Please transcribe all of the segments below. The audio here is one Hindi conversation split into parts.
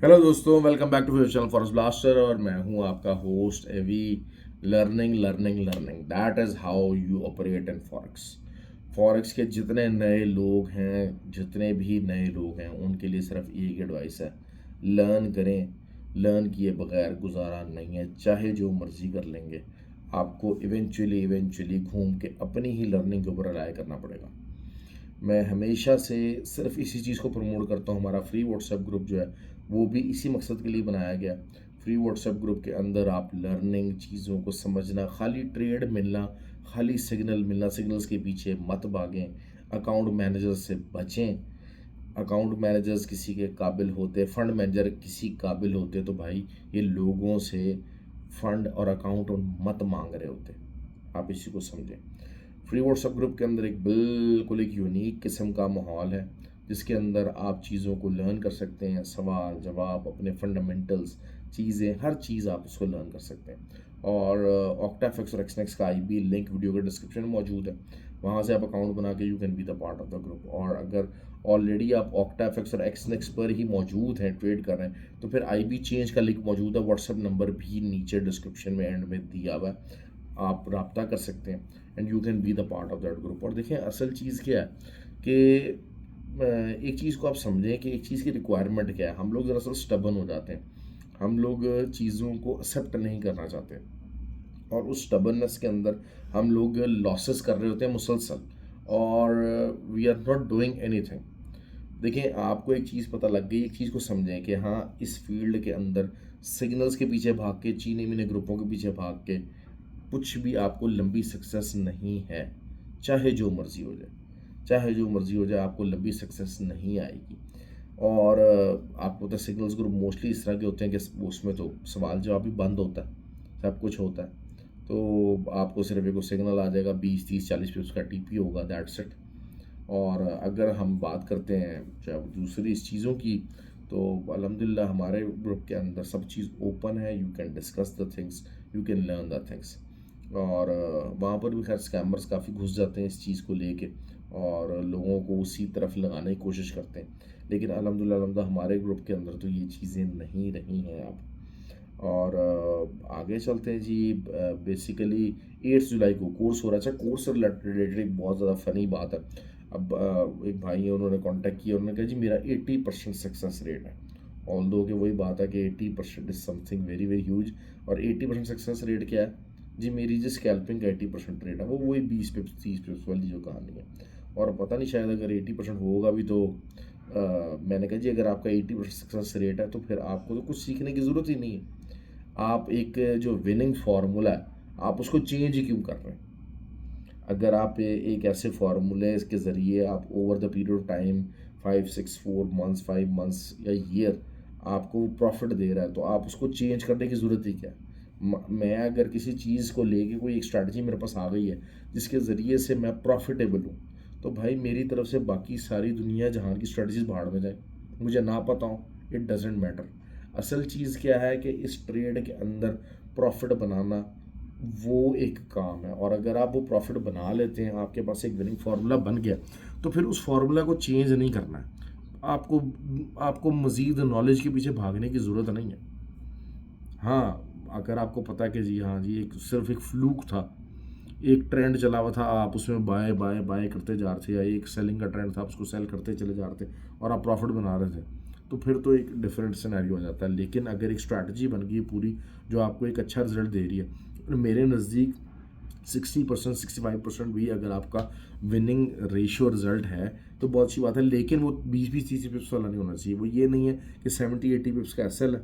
हेलो दोस्तों, welcome back to future channel forest blaster. और मैं हूं आपका host AV. Learning learning learning, that is how you operate in forex. Forex के जितने नए लोग हैं, जितने भी नए लोग हैं, उनके लिए सिर्फ एक एडवाइस है: लर्न करें। लर्न किए बगैर गुजारा नहीं है, चाहे जो मर्जी कर लेंगे। आपको इवेंचुअली घूम के अपनी ही लर्निंग के ऊपर रिलाय करना पड़ेगा। मैं हमेशा से सिर्फ इसी चीज़ को प्रमोट करता हूँ। हमारा फ्री व्हाट्सएप ग्रुप जो है वो भी इसी मकसद के लिए बनाया गया। फ्री व्हाट्सएप ग्रुप के अंदर आप लर्निंग, चीज़ों को समझना, खाली ट्रेड मिलना, खाली सिग्नल मिलना, सिग्नल्स के पीछे मत भागें। अकाउंट मैनेजर्स से बचें। अकाउंट मैनेजर्स किसी के काबिल होते, फंड मैनेजर किसी काबिल होते तो भाई ये लोगों से फंड और अकाउंट मत मांग रहे होते। आप इसी को समझें। फ्री व्हाट्सएप ग्रुप के अंदर एक बिल्कुल एक यूनिक किस्म का माहौल है, जिसके अंदर आप चीज़ों को लर्न कर सकते हैं। सवाल जवाब, अपने फंडामेंटल्स, चीज़ें, हर चीज़ आप उसको लर्न कर सकते हैं। और ऑक्टाफिक्स और एक्सनेक्स का आईबी लिंक वीडियो के डिस्क्रिप्शन में मौजूद है। वहाँ से आप अकाउंट बना के you can be the part of the group. और अगर ऑलरेडी आप ऑक्टाफिक्स और एक्सनेक्स पर ही मौजूद हैं, ट्रेड कर रहे हैं, तो फिर आईबी चेंज का लिंक मौजूद है। व्हाट्सएप नंबर भी नीचे डिस्क्रिप्शन में एंड में दिया हुआ है, आप रब्ता कर सकते हैं and you can be the part of that group. और देखें, असल चीज़ क्या है कि एक चीज़ को आप समझें कि एक चीज़ की रिक्वायरमेंट क्या है। हम लोग दरअसल स्टबन हो जाते हैं। हम लोग चीज़ों को एक्सेप्ट नहीं करना चाहते, और उस स्टबननेस के अंदर हम लोग लॉसेस कर रहे होते हैं मुसलसल, और we are not doing anything. देखिए, आपको एक चीज़ पता लग गई, एक चीज़ को समझें कि हाँ, इस फील्ड के अंदर सिग्नल्स के पीछे भाग के, चीनी मिनी ग्रुपों के पीछे भाग के कुछ भी आपको लंबी सक्सेस नहीं है। चाहे जो मर्जी हो जाए, चाहे जो मर्जी हो जाए, आपको लंबी सक्सेस नहीं आएगी। और आपको तो सिग्नल्स ग्रुप मोस्टली इस तरह के होते हैं कि उसमें तो सवाल जवाब भी बंद होता है, सब कुछ होता है। तो आपको सिर्फ एक सिग्नल आ जाएगा, 20 30 40 पे उसका टीपी होगा, दैट्स इट। और अगर हम बात करते हैं चाहे दूसरी इस चीज़ों की, तो अल्हम्दुलिल्लाह हमारे ग्रुप के अंदर सब चीज़ ओपन है। You can discuss the things, you can learn the things. और वहाँ पर भी खैर स्कैमर्स काफ़ी घुस जाते हैं इस चीज़ को लेके, और लोगों को उसी तरफ लगाने की कोशिश करते हैं। लेकिन अल्हम्दुलिल्लाह हमारे ग्रुप के अंदर तो ये चीज़ें नहीं रही हैं अब। और आगे चलते हैं जी। बेसिकली 8 जुलाई को कोर्स हो रहा है। अच्छा, कोर्स से रिलेटेड एक बहुत ज़्यादा फ़नी बात है। अब एक भाई है, उन्होंने कांटेक्ट किया, उन्होंने कहा जी मेरा 80% सक्सेस रेट है। ऑल दो कि वही बात है कि 80% is something very very huge. और 80% सक्सेस रेट क्या है जी? मेरी जो स्कैल्पिंग का 80% रेट है, वो वही 20 पिप्स 30 पिप्स वाली जो कहानी है। और पता नहीं, शायद अगर 80% होगा भी तो मैंने कहा जी अगर आपका 80% सक्सेस रेट है तो फिर आपको तो कुछ सीखने की ज़रूरत ही नहीं है। आप एक जो विनिंग फार्मूला है, आप उसको चेंज ही क्यों कर रहे हैं? अगर आप एक ऐसे फार्मूले के ज़रिए आप over the period of time 5 6 4 months 5 months या ईयर आपको प्रॉफिट दे रहा है, तो आप उसको चेंज करने की ज़रूरत ही क्या है? मैं अगर किसी चीज़ को लेके कोई एक स्ट्रैटेजी मेरे पास आ गई है जिसके ज़रिए से मैं प्रॉफिटेबल हूँ, तो भाई मेरी तरफ से बाकी सारी दुनिया जहाँ की स्ट्रैटेजीज भाड़ में जाए, मुझे ना पता हो, इट डजेंट मैटर। असल चीज़ क्या है कि इस ट्रेड के अंदर प्रॉफिट बनाना वो एक काम है। और अगर आप वो प्रॉफिट बना लेते हैं, आपके पास एक विनिंग फार्मूला बन गया, तो फिर उस फार्मूला को चेंज नहीं करना है। आपको आपको मज़ीद नॉलेज के पीछे भागने की ज़रूरत नहीं है। हाँ, अगर आपको पता है कि जी हाँ जी, एक सिर्फ एक फ्लूक था, एक ट्रेंड चला हुआ था, आप उसमें बाय बाय बाय करते जा रहे थे, या एक सेलिंग का ट्रेंड था, आप उसको सेल करते चले जा रहे थे और आप प्रॉफिट बना रहे थे, तो फिर तो एक डिफरेंट सिनेरियो हो जाता है। लेकिन अगर एक स्ट्रैटेजी बन गई पूरी जो आपको एक अच्छा रिजल्ट दे रही है, और मेरे नज़दीक 60% 65% भी अगर आपका विनिंग रेशियो रिजल्ट है तो बहुत अच्छी बात है। लेकिन वो 20 20 30 पिप्स वाला नहीं होना चाहिए। वो ये नहीं है कि 70 80 पिप्स का एसएल है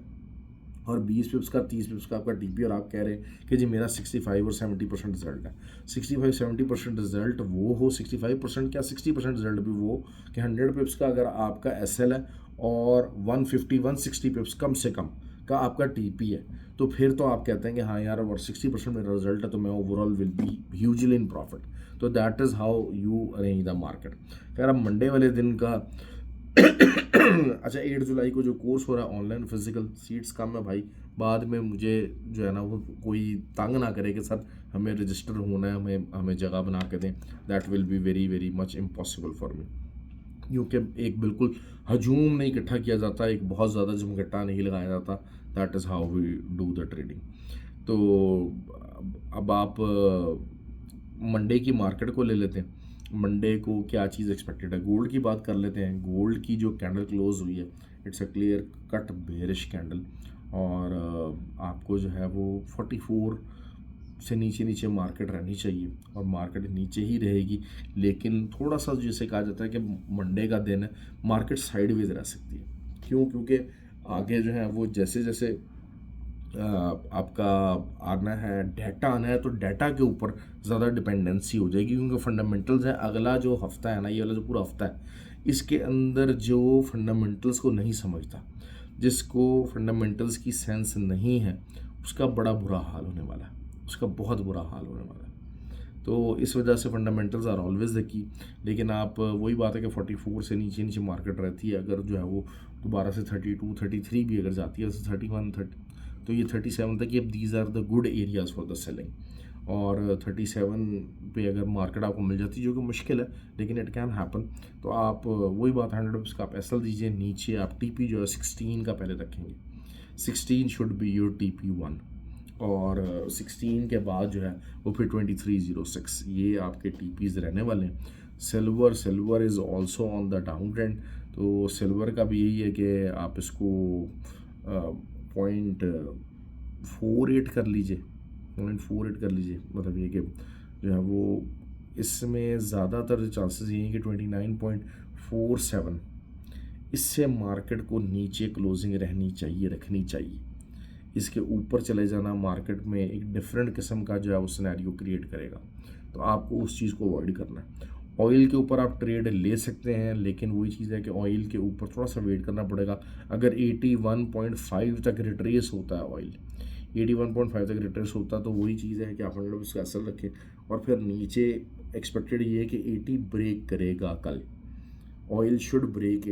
और 20 पिप्स का 30 पिप्स का आपका टीपी, और आप कह रहे हैं कि जी मेरा 65 और 70% रिजल्ट है। 65 70% रिजल्ट वो हो, 65% क्या 60% रिजल्ट भी वो कि 100 पिप्स का अगर आपका एसएल है और 150 160 पिप्स कम से कम का आपका टीपी है, तो फिर तो आप कहते हैं कि हाँ यार, और 60% मेरा रिजल्ट है तो मैं overall will be hugely in profit. तो that is how you arrange the market. खैर, अब मंडे वाले दिन का अच्छा, 8 जुलाई को जो कोर्स हो रहा है ऑनलाइन, फिजिकल सीट्स कम है भाई। बाद में मुझे जो है ना वो कोई तंग ना करे कि सर हमें रजिस्टर होना है, हमें हमें जगह बना के दें। That will be very very much impossible for me. क्योंकि एक बिल्कुल हजूम नहीं इकट्ठा किया जाता, एक बहुत ज़्यादा जमघटा नहीं लगाया जाता। That is how we do the trading. तो अब आप मंडे की मार्केट को ले लेते हैं। मंडे को क्या चीज़ एक्सपेक्टेड है, गोल्ड की बात कर लेते हैं। गोल्ड की जो कैंडल क्लोज हुई है, it's a clear cut bearish candle, और आपको जो है वो 44 से नीचे नीचे मार्केट रहनी चाहिए, और मार्केट नीचे ही रहेगी। लेकिन थोड़ा सा जैसे कहा जाता है कि मंडे का दिन है, मार्केट साइडवेज रह सकती है। क्यों? क्योंकि आगे जो है वो जैसे जैसे आपका आना है, डाटा आना है, तो डाटा के ऊपर ज़्यादा डिपेंडेंसी हो जाएगी, क्योंकि फंडामेंटल्स है। अगला जो हफ्ता है ना, ये वाला जो पूरा हफ्ता है, इसके अंदर जो फंडामेंटल्स को नहीं समझता, जिसको फंडामेंटल्स की सेंस नहीं है, उसका बड़ा बुरा हाल होने वाला है, उसका बहुत बुरा हाल होने वाला है। तो इस वजह से fundamentals are always the key. लेकिन आप वही बात है कि 44 से नीचे नीचे मार्केट रहती है। अगर जो है वो दोबारा से 32 33 भी अगर जाती है, 31 30, तो ये 37 तक, ये these are the good areas for the selling. और 37 पे अगर मार्केट आपको मिल जाती है, जो कि मुश्किल है लेकिन इट कैन हैपन, तो आप वही बात 100 रुपीज़ का आप एसएल दीजिए। नीचे आप टीपी जो है 16 का पहले रखेंगे। 16 शुड बी योर TP1, और 16 के बाद जो है वो फिर 2306, ये आपके TPs रहने वाले हैं। Silver is also on the down trend. तो सिल्वर का भी यही है कि आप इसको 0.48 कर लीजिए, 0.48 कर लीजिए। मतलब ये कि जो है वो इसमें ज़्यादातर चांसेस ये हैं कि 29.47, इससे मार्केट को नीचे क्लोजिंग रखनी चाहिए। इसके ऊपर चले जाना मार्केट में एक डिफरेंट किस्म का जो है वो सिनेरियो क्रिएट करेगा, तो आपको उस चीज़ को अवॉइड करना है। ऑयल के ऊपर आप ट्रेड ले सकते हैं, लेकिन वही चीज़ है कि ऑयल के ऊपर थोड़ा सा वेट करना पड़ेगा। अगर 81.5 तक रिट्रेस होता है ऑयल, 81.5 तक रिट्रेस होता है, तो वही चीज़ है कि आप मतलब इसका असर रखें। और फिर नीचे एक्सपेक्टेड ये है कि 80 ब्रेक करेगा कल। ऑयल शुड ब्रेक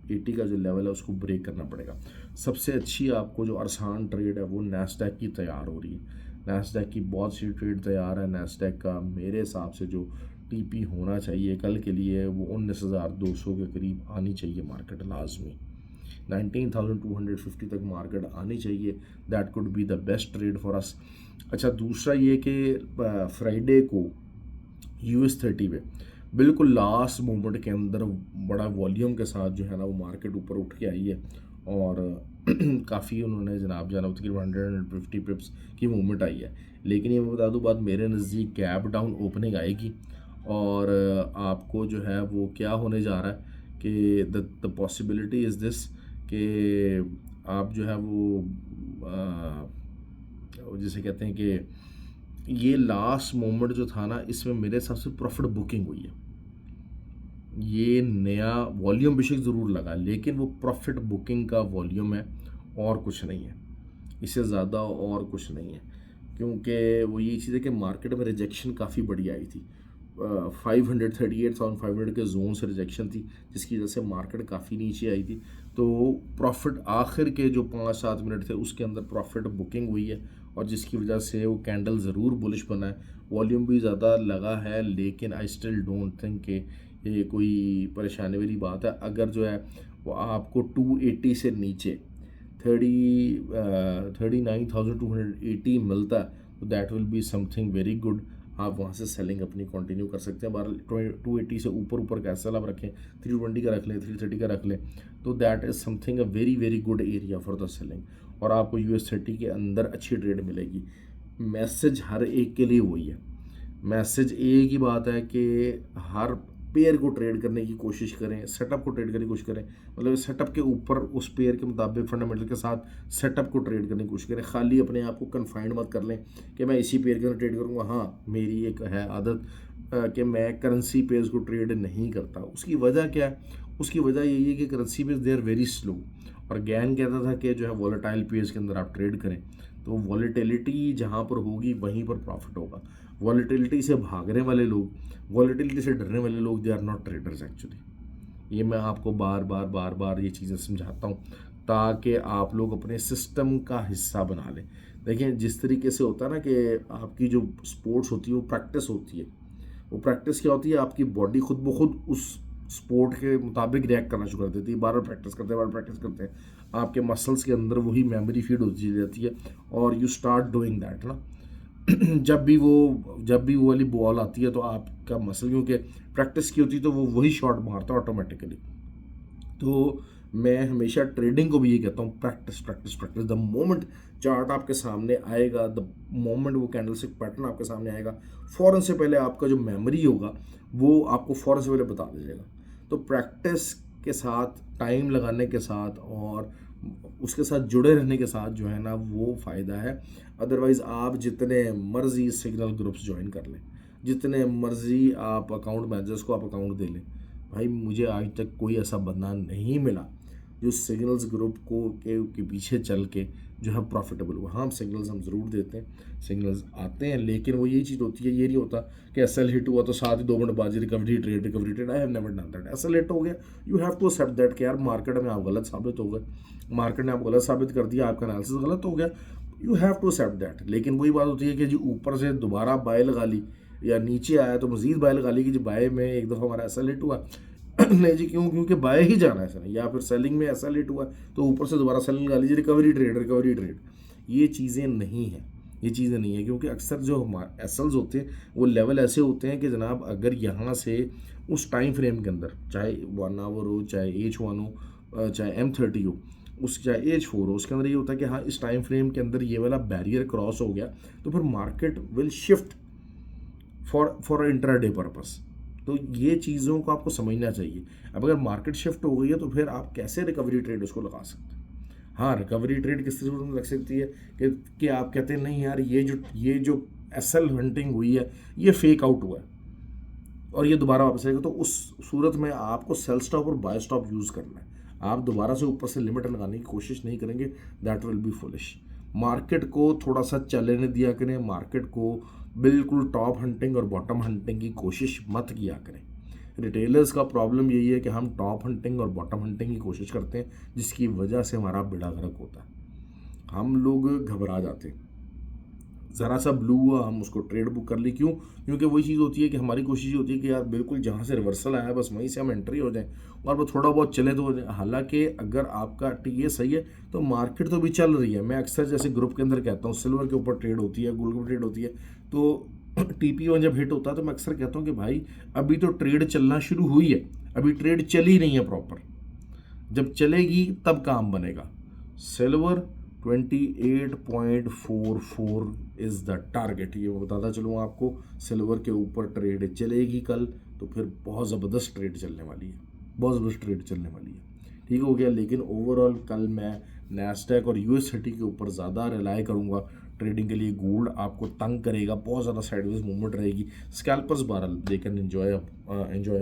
80 का जो लेवल है उसको ब्रेक करना पड़ेगा। सबसे अच्छी आपको जो आसान ट्रेड है वो नैस्डैक की तैयार हो रही है। नैस्डैक की बहुत सी ट्रेड तैयार है। नैस्डैक का मेरे हिसाब से जो टीपी होना चाहिए कल के लिए वो 19,200 के करीब आनी चाहिए मार्केट, लाजमी 19,250 तक मार्केट आनी चाहिए। That could be the best trade for us. अच्छा, दूसरा ये कि फ्राइडे को US 30 पे बिल्कुल लास्ट मोमेंट के अंदर बड़ा वॉल्यूम के साथ जो है ना वो मार्केट ऊपर उठ के आई है, और काफ़ी उन्होंने जनाब जाना तकरीबन 150 पिप्स की मूवमेंट आई है। लेकिन ये मैं बता दूं बात, मेरे नज़दीक गैप डाउन ओपनिंग आएगी, और आपको जो है वो क्या होने जा रहा है कि द पॉसिबिलिटी इज़ दिस कि आप जो है वो जिसे कहते हैं कि ये लास्ट मोमेंट जो था ना, इसमें मेरे हिसाब से प्रॉफिट बुकिंग हुई है। ये नया वॉल्यूम बेशक ज़रूर लगा, लेकिन वो प्रॉफिट बुकिंग का वॉल्यूम है, और कुछ नहीं है, इससे ज़्यादा और कुछ नहीं है। क्योंकि वो ये चीज़ है कि मार्केट में रिजेक्शन काफ़ी बड़ी आई थी। 538,500 के जोन से रिजेक्शन थी, जिसकी वजह से मार्केट काफ़ी नीचे आई थी। तो प्रॉफिट आखिर के जो 5-7 मिनट थे उसके अंदर प्रॉफिट बुकिंग हुई है, और जिसकी वजह से वो कैंडल ज़रूर बुलिश बना है। वॉल्यूम भी ज़्यादा लगा है, लेकिन आई स्टिल डोंट थिंक कि ये कोई परेशानी वाली बात है। अगर जो है वो आपको 280 से नीचे 39,280 मिलता है, तो that will be something very good. आप वहाँ से सेलिंग अपनी कंटिन्यू कर सकते हैं। 280 से ऊपर का एसएल आप रखें, 320 का रख लें, 330 का रख लें, तो that is something a very very good area for the selling, और आपको US 30 के अंदर अच्छी ट्रेड मिलेगी। मैसेज हर एक के लिए वही है। मैसेज एक ही बात है कि हर पेयर को ट्रेड करने की कोशिश करें, सेटअप को ट्रेड करने की कोशिश करें। मतलब सेटअप के ऊपर उस पेयर के मुताबिक फंडामेंटल के साथ सेटअप को ट्रेड करने की कोशिश करें। खाली अपने आप को कन्फाइंड मत कर लें कि मैं इसी पेयर के अंदर ट्रेड करूँगा। हाँ, मेरी एक है आदत कि मैं करेंसी पेयर्स को ट्रेड नहीं करता। उसकी वजह क्या है? उसकी वजह यही है कि currency pairs they are very slow, और गैन कहता था कि जो है वॉलेटाइल पेयर्स के अंदर आप ट्रेड करें, तो वॉलेटिलिटी जहाँ पर होगी वहीं पर प्रॉफिट होगा। वॉलेटिलिटी से भागने वाले लोग, वॉलेटिलिटी से डरने वाले लोग, they are not traders actually. ये मैं आपको बार बार ये चीज़ें समझाता हूँ ताकि आप लोग अपने सिस्टम का हिस्सा बना लें। देखें, जिस तरीके से होता है ना कि आपकी जो स्पोर्ट्स होती है वो प्रैक्टिस होती है। वो प्रैक्टिस क्या होती है? आपकी बॉडी खुद ब खुद उस स्पोर्ट के मुताबिक रिएक्ट करना शुरू कर देती है। बार बार प्रैक्टिस करते हैं, बार प्रैक्टिस करते हैं, आपके मसल्स के अंदर वही मेमोरी फीड होती जाती है और यू स्टार्ट डूइंग दैट ना। जब भी वो वाली बॉल आती है तो आपका मसल, क्योंकि प्रैक्टिस की होती है तो वो वही शॉट मारता है ऑटोमेटिकली। तो मैं हमेशा ट्रेडिंग को भी ये कहता हूँ, practice practice practice. The moment chart आपके सामने आएगा, द मोमेंट वो कैंडलस्टिक पैटर्न आपके सामने आएगा, फ़ौरन से पहले आपका जो मेमोरी होगा वो आपको फ़ौरन से पहले बता दीजिएगा। तो प्रैक्टिस के साथ, टाइम लगाने के साथ और उसके साथ जुड़े रहने के साथ जो है ना वो फ़ायदा है। अदरवाइज़ आप जितने मर्जी सिग्नल ग्रुप्स ज्वाइन कर लें, जितने मर्जी आप अकाउंट मैनेजर्स को आप अकाउंट दे लें, भाई मुझे आज तक कोई ऐसा बंदा नहीं मिला जो सिग्नल्स ग्रुप के पीछे चल के जो है प्रॉफिटेबल हुआ। हाँ, सिग्नल्स हम ज़रूर देते हैं, सिग्नल्स आते हैं, लेकिन वो यही चीज़ होती है, ये नहीं होता कि एसएल हिट हुआ तो साथ ही 2 मिनट बाद recovery trade. I have never done that. SL hit हो गया, you have to accept that कि यार मार्केट में आप गलत साबित हो गए, मार्केट ने आप गलत साबित कर दिया, आपका एनालिसिस गलत हो गया, you have to accept that. लेकिन वही बात होती है कि जी ऊपर से दोबारा बाय लगा ली या नीचे आया तो मजीद बाय लगा ली कि जी बाय में एक दफ़ा हमारा एसएल हिट हुआ नहीं जी, क्यों? क्योंकि बाय ही जाना है सर, या फिर सेलिंग में ऐसा लेट हुआ तो ऊपर से दोबारा सेलिंग लगा लीजिए, रिकवरी ट्रेड। ये चीज़ें नहीं हैं, ये चीज़ें नहीं है, क्योंकि अक्सर जो हमारे एसएल्स होते हैं वो लेवल ऐसे होते हैं कि जनाब अगर यहाँ से उस टाइम फ्रेम के अंदर, चाहे 1 आवर हो, चाहे H1 हो, चाहे M30 हो, उस चाहे H4 हो, उसके अंदर ये होता है कि हाँ इस टाइम फ्रेम के अंदर ये वाला बैरियर क्रॉस हो गया तो फिर market will shift for intraday purpose. तो ये चीज़ों को आपको समझना चाहिए। अब अगर मार्केट शिफ्ट हो गई है तो फिर आप कैसे रिकवरी ट्रेड उसको लगा सकते हैं। हाँ, रिकवरी ट्रेड किस तरीके से लग सकती है कि आप कहते हैं नहीं यार ये जो एसएल हंटिंग हुई है ये फेक आउट हुआ है और ये दोबारा वापस आएगा, तो उस सूरत में आपको सेल स्टॉप और बाय स्टॉप यूज़ करना है। आप दोबारा से ऊपर से लिमिट लगाने की कोशिश नहीं करेंगे, that will be foolish. Market को थोड़ा सा चलने दिया करें, मार्केट को बिल्कुल टॉप हंटिंग और बॉटम हंटिंग की कोशिश मत किया करें। रिटेलर्स का प्रॉब्लम यही है कि हम टॉप हंटिंग और बॉटम हंटिंग की कोशिश करते हैं, जिसकी वजह से हमारा बेड़ा गर्क होता है, हम लोग घबरा जाते हैं। ज़रा सा ब्लू हुआ हम उसको ट्रेड बुक कर ली, क्यों? क्योंकि वही चीज़ होती है कि हमारी कोशिश होती है कि यार बिल्कुल जहाँ से रिवर्सल आया बस वहीं से हम एंट्री हो जाएं और वो थोड़ा बहुत चले तो। हालांकि अगर आपका टीए सही है तो मार्केट तो भी चल रही है। मैं अक्सर जैसे ग्रुप के अंदर कहता हूँ सिल्वर के ऊपर ट्रेड होती है, गोल्ड के ऊपर ट्रेड होती है, तो TP1 जब हिट होता है तो मैं अक्सर कहता हूँ कि भाई अभी तो ट्रेड चलना शुरू हुई है, अभी ट्रेड चली नहीं है प्रॉपर, जब चलेगी तब काम बनेगा। सिल्वर 28.44 इज़ द टारगेट, ये बताता चलूँ आपको। सिल्वर के ऊपर ट्रेड चलेगी कल तो फिर बहुत ज़बरदस्त ट्रेड चलने वाली है, बहुत ज़बरदस्त ट्रेड चलने वाली है। ठीक हो गया। लेकिन ओवरऑल कल मैं नैस्डैक और US30 के ऊपर ज़्यादा रिलाई करूँगा ट्रेडिंग के लिए। गोल्ड आपको तंग करेगा, बहुत ज़्यादा साइडवेज मूवमेंट रहेगी। स्कैल्पर्स बहरहाल they can enjoy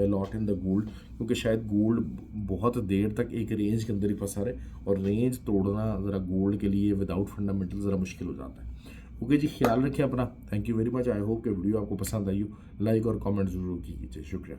lot in the gold, क्योंकि शायद गोल्ड बहुत देर तक एक रेंज के अंदर ही फंसा रहे और रेंज तोड़ना ज़रा गोल्ड के लिए विदाउट फंडामेंटल ज़रा मुश्किल हो जाता है। ओके जी, ख्याल रखिए अपना। Thank you very much. I hope कि वीडियो आपको पसंद आई हो। लाइक और कमेंट ज़रूर कीजिए। शुक्रिया।